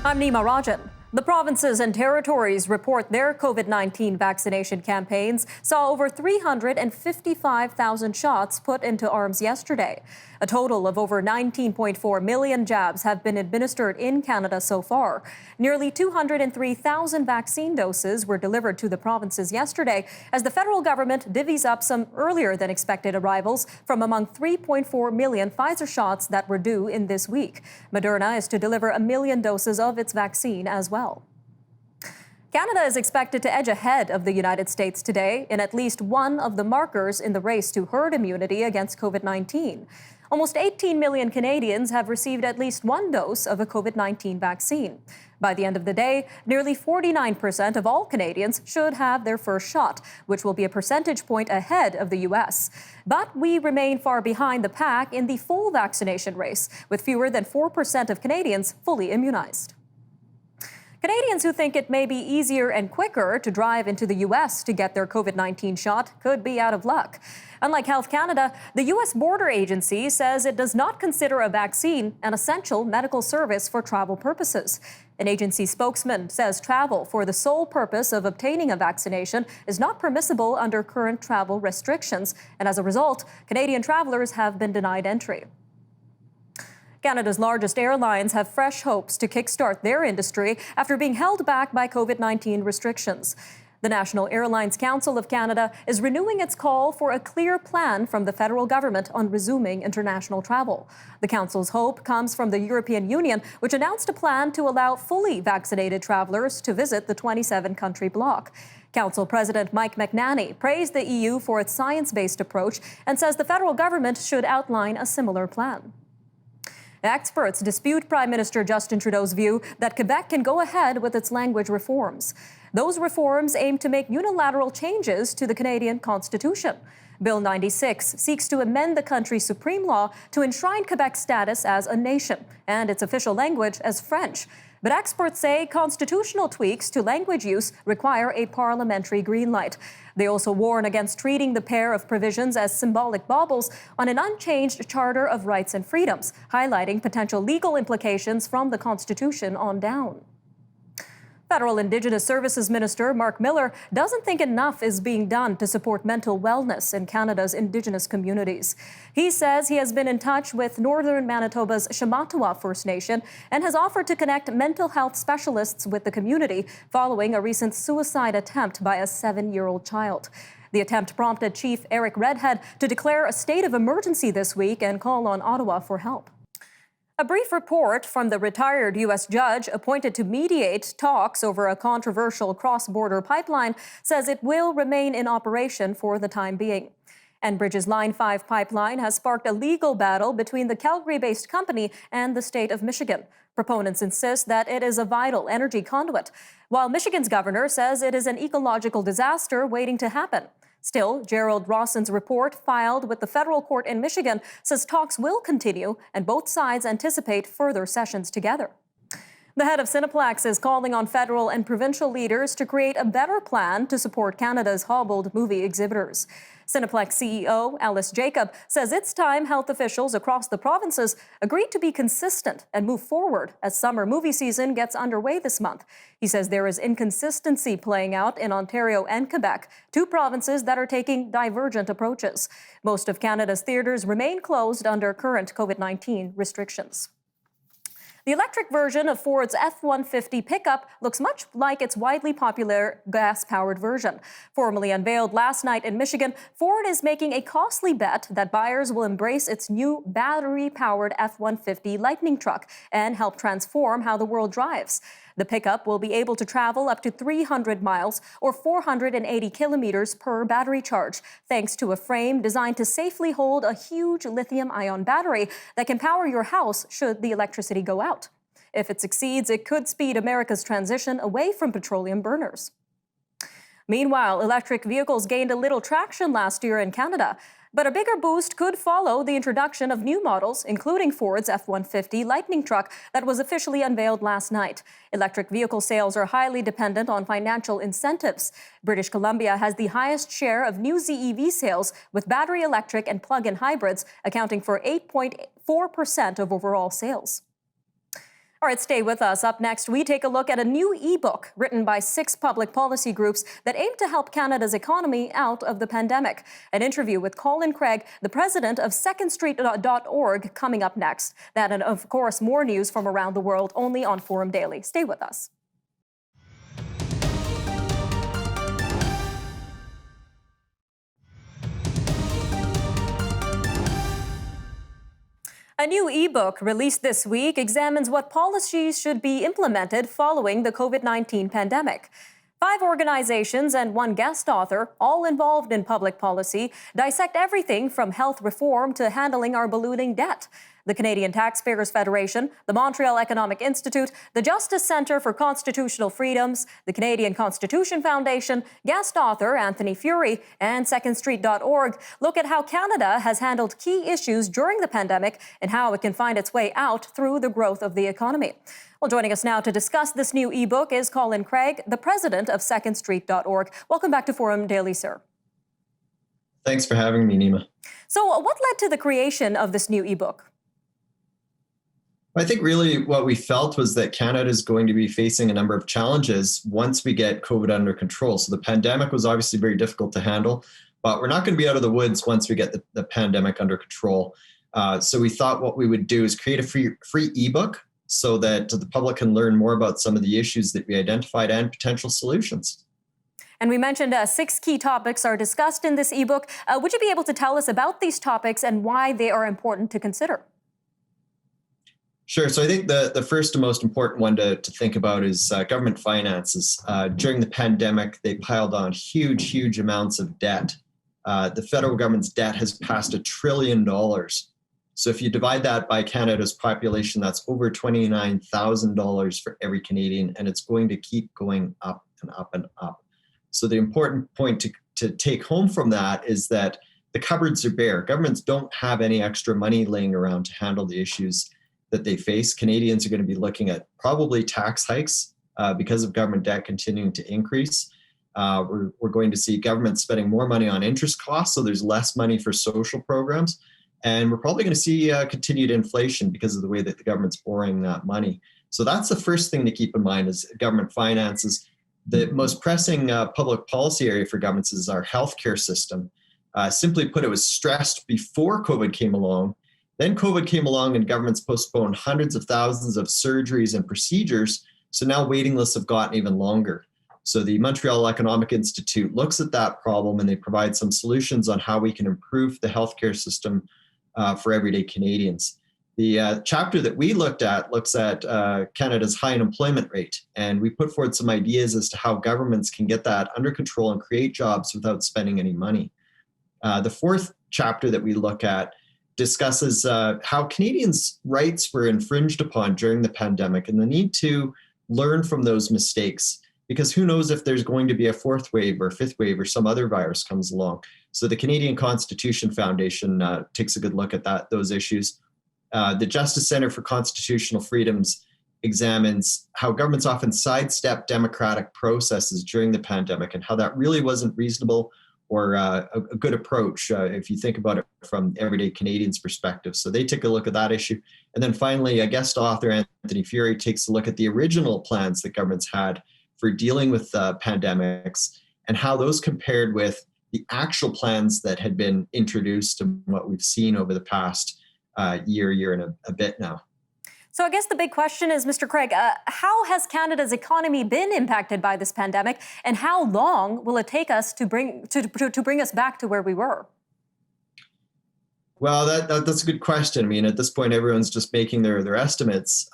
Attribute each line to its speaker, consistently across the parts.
Speaker 1: I'm Nima Rajan. The provinces and territories report their COVID-19 vaccination campaigns saw over 355,000 shots put into arms yesterday. A total of over 19.4 million jabs have been administered in Canada so far. Nearly 203,000 vaccine doses were delivered to the provinces yesterday as the federal government divvies up some earlier than expected arrivals from among 3.4 million Pfizer shots that were due in this week. Moderna is to deliver 1 million doses of its vaccine as well. Canada is expected to edge ahead of the United States today in at least one of the markers in the race to herd immunity against COVID-19. Almost 18 million Canadians have received at least one dose of a COVID-19 vaccine. By the end of the day, nearly 49% of all Canadians should have their first shot, which will be a percentage point ahead of the U.S. But we remain far behind the pack in the full vaccination race, with fewer than 4% of Canadians fully immunized. Canadians who think it may be easier and quicker to drive into the U.S. to get their COVID-19 shot could be out of luck. Unlike Health Canada, the U.S. Border Agency says it does not consider a vaccine an essential medical service for travel purposes. An agency spokesman says travel for the sole purpose of obtaining a vaccination is not permissible under current travel restrictions, and as a result, Canadian travelers have been denied entry. Canada's largest airlines have fresh hopes to kickstart their industry after being held back by COVID-19 restrictions. The National Airlines Council of Canada is renewing its call for a clear plan from the federal government on resuming international travel. The council's hope comes from the European Union, which announced a plan to allow fully vaccinated travelers to visit the 27-country bloc. Council President Mike McNanny praised the EU for its science-based approach and says the federal government should outline a similar plan. Experts dispute Prime Minister Justin Trudeau's view that Quebec can go ahead with its language reforms. Those reforms aim to make unilateral changes to the Canadian Constitution. Bill 96 seeks to amend the country's supreme law to enshrine Quebec's status as a nation and its official language as French. But experts say constitutional tweaks to language use require a parliamentary green light. They also warn against treating the pair of provisions as symbolic baubles on an unchanged Charter of Rights and Freedoms, highlighting potential legal implications from the Constitution on down. Federal Indigenous Services Minister Mark Miller doesn't think enough is being done to support mental wellness in Canada's Indigenous communities. He says he has been in touch with Northern Manitoba's Shamattawa First Nation and has offered to connect mental health specialists with the community following a recent suicide attempt by a 7-year-old child. The attempt prompted Chief Eric Redhead to declare a state of emergency this week and call on Ottawa for help. A brief report from the retired U.S. judge appointed to mediate talks over a controversial cross-border pipeline says it will remain in operation for the time being. Enbridge's Line 5 pipeline has sparked a legal battle between the Calgary-based company and the state of Michigan. Proponents insist that it is a vital energy conduit, while Michigan's governor says it is an ecological disaster waiting to happen. Still, Gerald Rawson's report filed with the federal court in Michigan says talks will continue and both sides anticipate further sessions together. The head of Cineplex is calling on federal and provincial leaders to create a better plan to support Canada's hobbled movie exhibitors. Cineplex CEO Alice Jacob says it's time health officials across the provinces agreed to be consistent and move forward as summer movie season gets underway this month. He says there is inconsistency playing out in Ontario and Quebec, two provinces that are taking divergent approaches. Most of Canada's theaters remain closed under current COVID-19 restrictions. The electric version of Ford's F-150 pickup looks much like its widely popular gas-powered version. Formally unveiled last night in Michigan, Ford is making a costly bet that buyers will embrace its new battery-powered F-150 Lightning truck and help transform how the world drives. The pickup will be able to travel up to 300 miles or 480 kilometers per battery charge, thanks to a frame designed to safely hold a huge lithium-ion battery that can power your house should the electricity go out. If it succeeds, it could speed America's transition away from petroleum burners. Meanwhile, electric vehicles gained a little traction last year in Canada. But a bigger boost could follow the introduction of new models, including Ford's F-150 Lightning truck that was officially unveiled last night. Electric vehicle sales are highly dependent on financial incentives. British Columbia has the highest share of new ZEV sales, with battery electric and plug-in hybrids accounting for 8.4% of overall sales. All right, stay with us. Up next, we take a look at a new ebook written by 6 public policy groups that aim to help Canada's economy out of the pandemic. An interview with Colin Craig, the president of secondstreet.org, coming up next. That and, of course, more news from around the world only on Forum Daily. Stay with us. A new ebook released this week examines what policies should be implemented following the COVID-19 pandemic. 5 organizations and 1 guest author, all involved in public policy, dissect everything from health reform to handling our ballooning debt. The Canadian Taxpayers Federation, the Montreal Economic Institute, the Justice Centre for Constitutional Freedoms, the Canadian Constitution Foundation, guest author Anthony Furey, and secondstreet.org look at how Canada has handled key issues during the pandemic and how it can find its way out through the growth of the economy. Well, joining us now to discuss this new ebook is Colin Craig, the president of secondstreet.org. Welcome back to Forum Daily, sir.
Speaker 2: Thanks for having me, Nima.
Speaker 1: So what led to the creation of this new ebook?
Speaker 2: I think really what we felt was that Canada is going to be facing a number of challenges once we get COVID under control. So the pandemic was obviously very difficult to handle, but we're not going to be out of the woods once we get the pandemic under control. So we thought what we would do is create a free ebook so that the public can learn more about some of the issues that we identified and potential solutions.
Speaker 1: And we mentioned 6 key topics are discussed in this ebook. Would you be able to tell us about these topics and why they are important to consider?
Speaker 2: Sure. So I think the first and most important one to think about is government finances. During the pandemic, they piled on huge amounts of debt. The federal government's debt has passed $1 trillion. So if you divide that by Canada's population, that's over $29,000 for every Canadian, and it's going to keep going up and up and up. So the important point to take home from that is that the cupboards are bare. Governments don't have any extra money laying around to handle the issues that they face. Canadians are going to be looking at probably tax hikes because of government debt continuing to increase. We're going to see government spending more money on interest costs, so there's less money for social programs. And we're probably going to see continued inflation because of the way that the government's borrowing that money. So that's the first thing to keep in mind is government finances. The most pressing public policy area for governments is our healthcare system. Simply put, it was stressed before COVID came along. Then COVID came along and governments postponed hundreds of thousands of surgeries and procedures. So now waiting lists have gotten even longer. So the Montreal Economic Institute looks at that problem and they provide some solutions on how we can improve the healthcare system for everyday Canadians. The chapter that we looked at looks at Canada's high unemployment rate. And we put forward some ideas as to how governments can get that under control and create jobs without spending any money. The 4th chapter that we look at discusses how Canadians' rights were infringed upon during the pandemic and the need to learn from those mistakes, because who knows if there's going to be a 4th wave or 5th wave or some other virus comes along. So the Canadian Constitution Foundation takes a good look at those issues. The Justice Centre for Constitutional Freedoms examines how governments often sidestep democratic processes during the pandemic and how that really wasn't reasonable or a good approach if you think about it from everyday Canadians' perspective. So they take a look at that issue. And then finally, a guest author, Anthony Furey, takes a look at the original plans that governments had for dealing with pandemics and how those compared with the actual plans that had been introduced and what we've seen over the past year and a bit now.
Speaker 1: So I guess the big question is, Mr. Craig, how has Canada's economy been impacted by this pandemic, and how long will it take us to bring us back to where we were?
Speaker 2: Well, that's a good question. I mean, at this point, everyone's just making their estimates.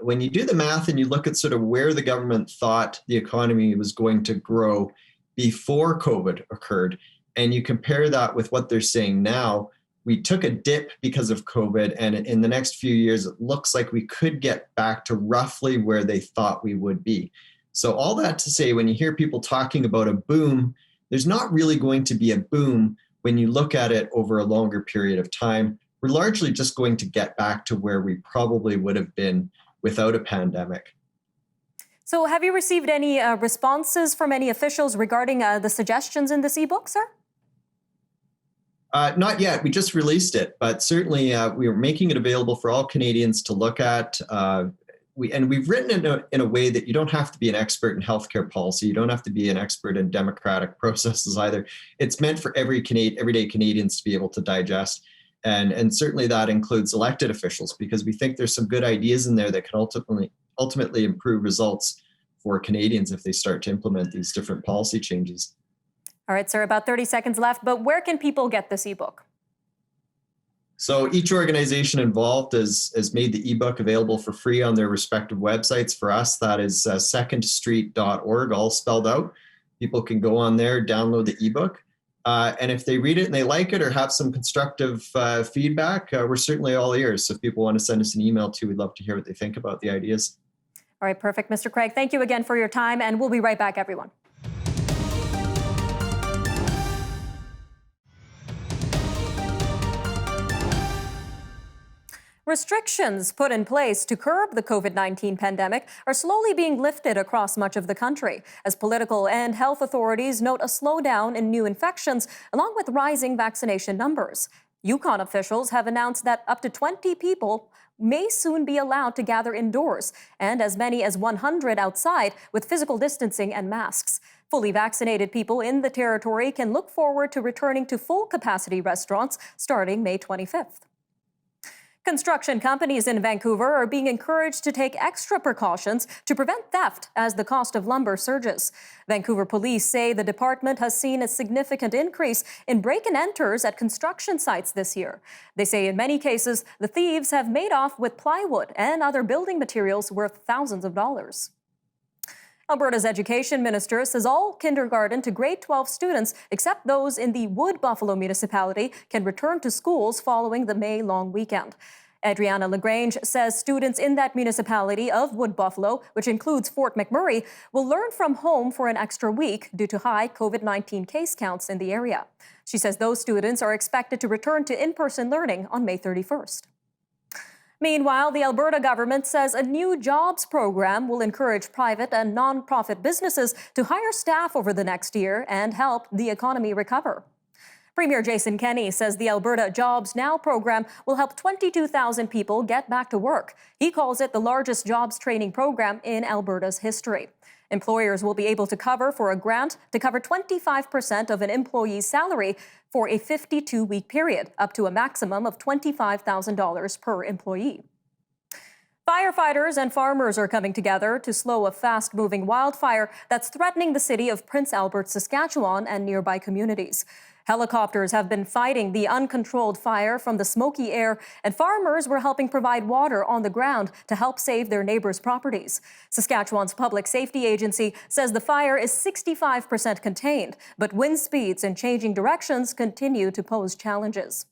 Speaker 2: When you do the math and you look at sort of where the government thought the economy was going to grow before COVID occurred, and you compare that with what they're saying now, we took a dip because of COVID, and in the next few years, it looks like we could get back to roughly where they thought we would be. So all that to say, when you hear people talking about a boom, there's not really going to be a boom when you look at it over a longer period of time. We're largely just going to get back to where we probably would have been without a pandemic.
Speaker 1: So have you received any responses from any officials regarding the suggestions in this ebook, sir?
Speaker 2: Not yet. We just released it, but certainly we are making it available for all Canadians to look at. we've written in a way that you don't have to be an expert in healthcare policy. You don't have to be an expert in democratic processes either. It's meant for everyday Canadians to be able to digest. And certainly that includes elected officials, because we think there's some good ideas in there that can ultimately improve results for Canadians if they start to implement these different policy changes.
Speaker 1: All right, sir, about 30 seconds left, but where can people get this ebook?
Speaker 2: So each organization involved has made the ebook available for free on their respective websites. For us, that is secondstreet.org, all spelled out. People can go on there, download the ebook. And if they read it and they like it or have some constructive feedback, we're certainly all ears. So if people want to send us an email too, we'd love to hear what they think about the ideas.
Speaker 1: All right, perfect. Mr. Craig, thank you again for your time, and we'll be right back, everyone. Restrictions put in place to curb the COVID-19 pandemic are slowly being lifted across much of the country as political and health authorities note a slowdown in new infections along with rising vaccination numbers. Yukon officials have announced that up to 20 people may soon be allowed to gather indoors and as many as 100 outside with physical distancing and masks. Fully vaccinated people in the territory can look forward to returning to full-capacity restaurants starting May 25th. Construction companies in Vancouver are being encouraged to take extra precautions to prevent theft as the cost of lumber surges. Vancouver police say the department has seen a significant increase in break-and-enters at construction sites this year. They say in many cases, the thieves have made off with plywood and other building materials worth thousands of dollars. Alberta's education minister says all kindergarten to grade 12 students, except those in the Wood Buffalo municipality, can return to schools following the May long weekend. Adriana Lagrange says students in that municipality of Wood Buffalo, which includes Fort McMurray, will learn from home for an extra week due to high COVID-19 case counts in the area. She says those students are expected to return to in-person learning on May 31st. Meanwhile, the Alberta government says a new jobs program will encourage private and non-profit businesses to hire staff over the next year and help the economy recover. Premier Jason Kenney says the Alberta Jobs Now program will help 22,000 people get back to work. He calls it the largest jobs training program in Alberta's history. Employers will be able to cover for a grant to cover 25% of an employee's salary for a 52-week period, up to a maximum of $25,000 per employee. Firefighters and farmers are coming together to slow a fast-moving wildfire that's threatening the city of Prince Albert, Saskatchewan, and nearby communities. Helicopters have been fighting the uncontrolled fire from the smoky air, and farmers were helping provide water on the ground to help save their neighbors' properties. Saskatchewan's Public Safety Agency says the fire is 65% contained, but wind speeds and changing directions continue to pose challenges.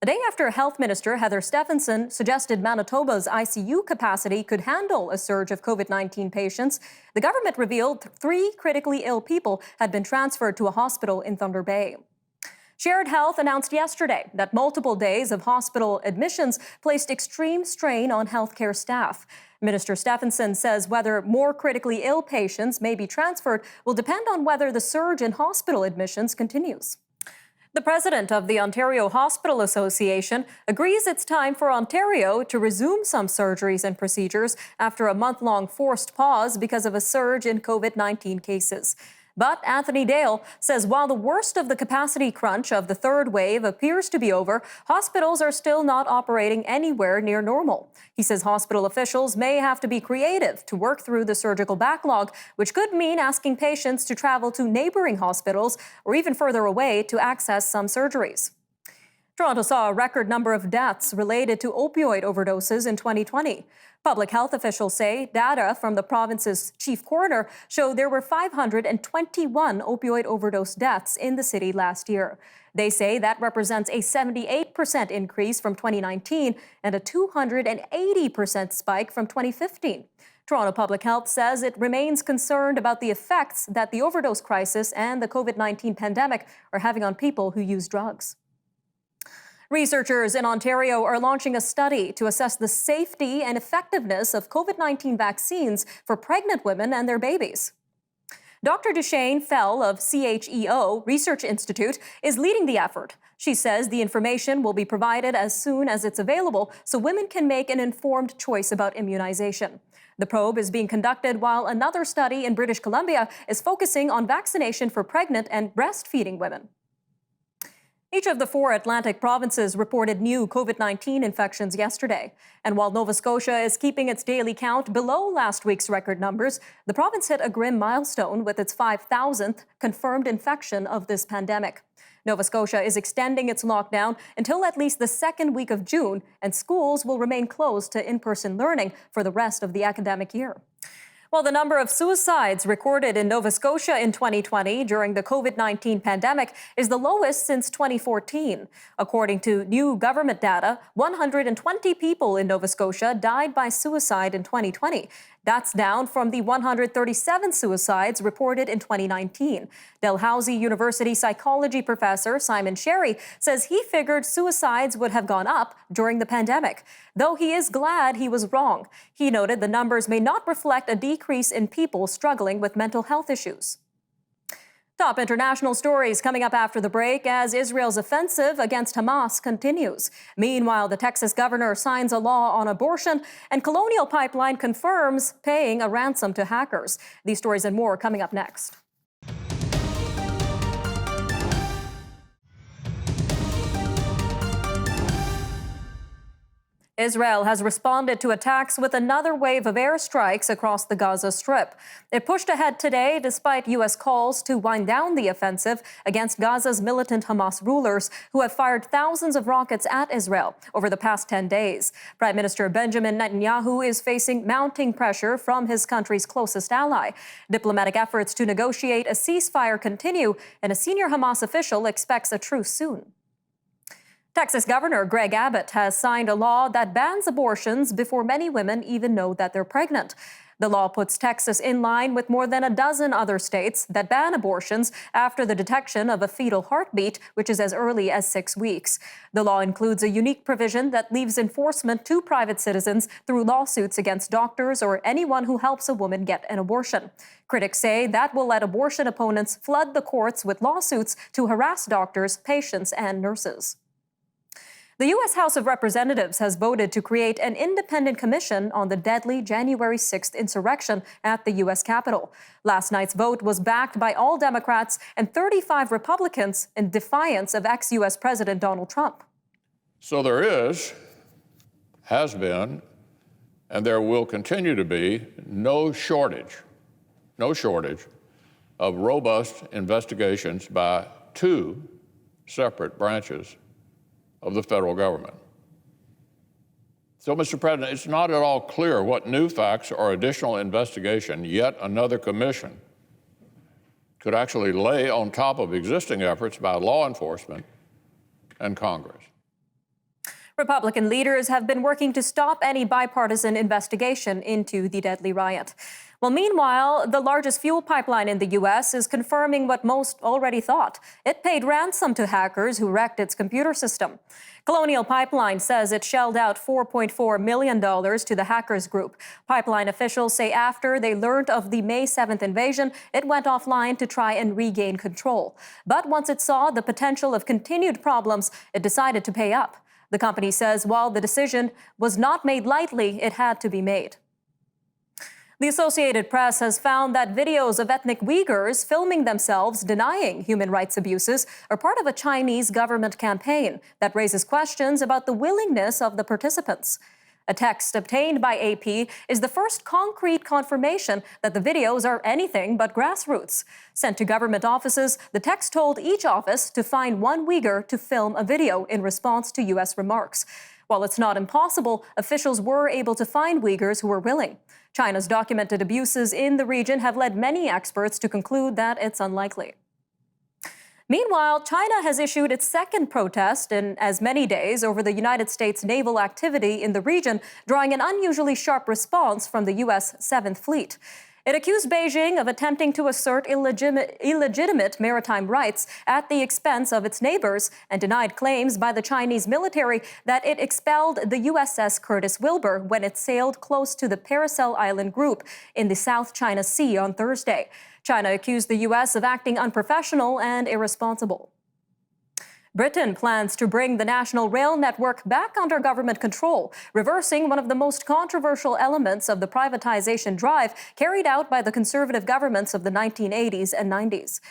Speaker 1: A day after Health Minister Heather Stefanson suggested Manitoba's ICU capacity could handle a surge of COVID-19 patients, the government revealed 3 critically ill people had been transferred to a hospital in Thunder Bay. Shared Health announced yesterday that multiple days of hospital admissions placed extreme strain on healthcare staff. Minister Stefanson says whether more critically ill patients may be transferred will depend on whether the surge in hospital admissions continues. The president of the Ontario Hospital Association agrees it's time for Ontario to resume some surgeries and procedures after a month-long forced pause because of a surge in COVID-19 cases. But Anthony Dale says while the worst of the capacity crunch of the third wave appears to be over, hospitals are still not operating anywhere near normal. He says hospital officials may have to be creative to work through the surgical backlog, which could mean asking patients to travel to neighboring hospitals or even further away to access some surgeries. Toronto saw a record number of deaths related to opioid overdoses in 2020. Public health officials say data from the province's chief coroner showed there were 521 opioid overdose deaths in the city last year. They say that represents a 78% increase from 2019 and a 280% spike from 2015. Toronto Public Health says it remains concerned about the effects that the overdose crisis and the COVID-19 pandemic are having on people who use drugs. Researchers in Ontario are launching a study to assess the safety and effectiveness of COVID-19 vaccines for pregnant women and their babies. Dr. Duchesne Fell of CHEO Research Institute is leading the effort. She says the information will be provided as soon as it's available so women can make an informed choice about immunization. The probe is being conducted while another study in British Columbia is focusing on vaccination for pregnant and breastfeeding women. Each of the 4 Atlantic provinces reported new COVID-19 infections yesterday. And while Nova Scotia is keeping its daily count below last week's record numbers, the province hit a grim milestone with its 5,000th confirmed infection of this pandemic. Nova Scotia is extending its lockdown until at least the second week of June, and schools will remain closed to in-person learning for the rest of the academic year. Well, the number of suicides recorded in Nova Scotia in 2020 during the COVID-19 pandemic is the lowest since 2014. According to new government data, 120 people in Nova Scotia died by suicide in 2020. That's down from the 137 suicides reported in 2019. Dalhousie University psychology professor Simon Sherry says he figured suicides would have gone up during the pandemic, though he is glad he was wrong. He noted the numbers may not reflect a decrease in people struggling with mental health issues. Top international stories coming up after the break as Israel's offensive against Hamas continues. Meanwhile, the Texas governor signs a law on abortion, and Colonial Pipeline confirms paying a ransom to hackers. These stories and more coming up next. Israel has responded to attacks with another wave of airstrikes across the Gaza Strip. It pushed ahead today despite U.S. calls to wind down the offensive against Gaza's militant Hamas rulers, who have fired thousands of rockets at Israel over the past 10 days. Prime Minister Benjamin Netanyahu is facing mounting pressure from his country's closest ally. Diplomatic efforts to negotiate a ceasefire continue, and a senior Hamas official expects a truce soon. Texas Governor Greg Abbott has signed a law that bans abortions before many women even know that they're pregnant. The law puts Texas in line with more than a dozen other states that ban abortions after the detection of a fetal heartbeat, which is as early as 6 weeks. The law includes a unique provision that leaves enforcement to private citizens through lawsuits against doctors or anyone who helps a woman get an abortion. Critics say that will let abortion opponents flood the courts with lawsuits to harass doctors, patients, and nurses. The U.S. House of Representatives has voted to create an independent commission on the deadly January 6th insurrection at the U.S. Capitol. Last night's vote was backed by all Democrats and 35 Republicans in defiance of ex-U.S. President Donald Trump.
Speaker 3: So there has been, and there will continue to be no shortage of robust investigations by 2 separate branches of the federal government. So, Mr. President, it's not at all clear what new facts or additional investigation yet another commission could actually lay on top of existing efforts by law enforcement and Congress.
Speaker 1: Republican leaders have been working to stop any bipartisan investigation into the deadly riot. Well, meanwhile, the largest fuel pipeline in the U.S. is confirming what most already thought. It paid ransom to hackers who wrecked its computer system. Colonial Pipeline says it shelled out $4.4 million to the hackers group. Pipeline officials say after they learned of the May 7th invasion, it went offline to try and regain control. But once it saw the potential of continued problems, it decided to pay up. The company says while the decision was not made lightly, it had to be made. The Associated Press has found that videos of ethnic Uyghurs filming themselves denying human rights abuses are part of a Chinese government campaign that raises questions about the willingness of the participants. A text obtained by AP is the first concrete confirmation that the videos are anything but grassroots. Sent to government offices, the text told each office to find one Uyghur to film a video in response to U.S. remarks. While it's not impossible, officials were able to find Uyghurs who were willing. China's documented abuses in the region have led many experts to conclude that it's unlikely. Meanwhile, China has issued its second protest in as many days over the United States naval activity in the region, drawing an unusually sharp response from the U.S. 7th Fleet. It accused Beijing of attempting to assert illegitimate maritime rights at the expense of its neighbors and denied claims by the Chinese military that it expelled the USS Curtis Wilbur when it sailed close to the Paracel Island group in the South China Sea on Thursday. China accused the U.S. of acting unprofessional and irresponsible. Britain plans to bring the national rail network back under government control, reversing one of the most controversial elements of the privatization drive carried out by the conservative governments of the 1980s and 90s.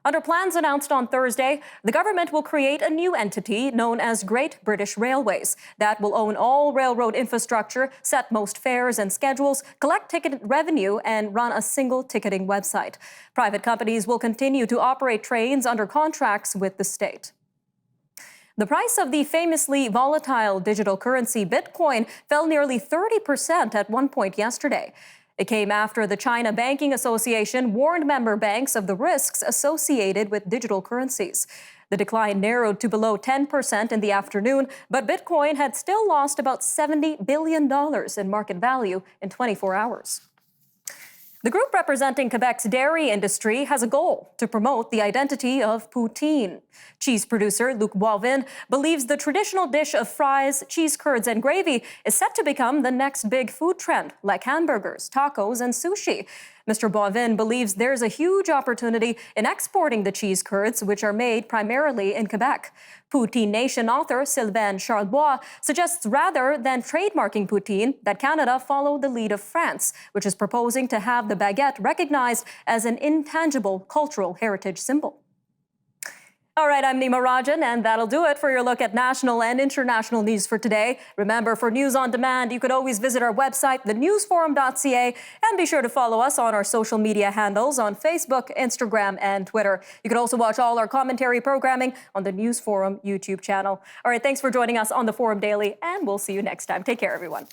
Speaker 1: Under plans announced on Thursday, the government will create a new entity known as Great British Railways that will own all railroad infrastructure, set most fares and schedules, collect ticket revenue, and run a single ticketing website. Private companies will continue to operate trains under contracts with the state. The price of the famously volatile digital currency Bitcoin fell nearly 30% at one point yesterday. It came after the China Banking Association warned member banks of the risks associated with digital currencies. The decline narrowed to below 10% in the afternoon, but Bitcoin had still lost about $70 billion in market value in 24 hours. The group representing Quebec's dairy industry has a goal to promote the identity of poutine. Cheese producer Luc Boivin believes the traditional dish of fries, cheese curds, and gravy is set to become the next big food trend, like hamburgers, tacos, and sushi. Mr. Boivin believes there's a huge opportunity in exporting the cheese curds, which are made primarily in Quebec. Poutine Nation author Sylvain Charlebois suggests rather than trademarking poutine, that Canada follow the lead of France, which is proposing to have the baguette recognized as an intangible cultural heritage symbol. All right, I'm Nima Rajan, and that'll do it for your look at national and international news for today. Remember, for news on demand, you could always visit our website, thenewsforum.ca, and be sure to follow us on our social media handles on Facebook, Instagram, and Twitter. You can also watch all our commentary programming on the News Forum YouTube channel. All right, thanks for joining us on the Forum Daily, and we'll see you next time. Take care, everyone.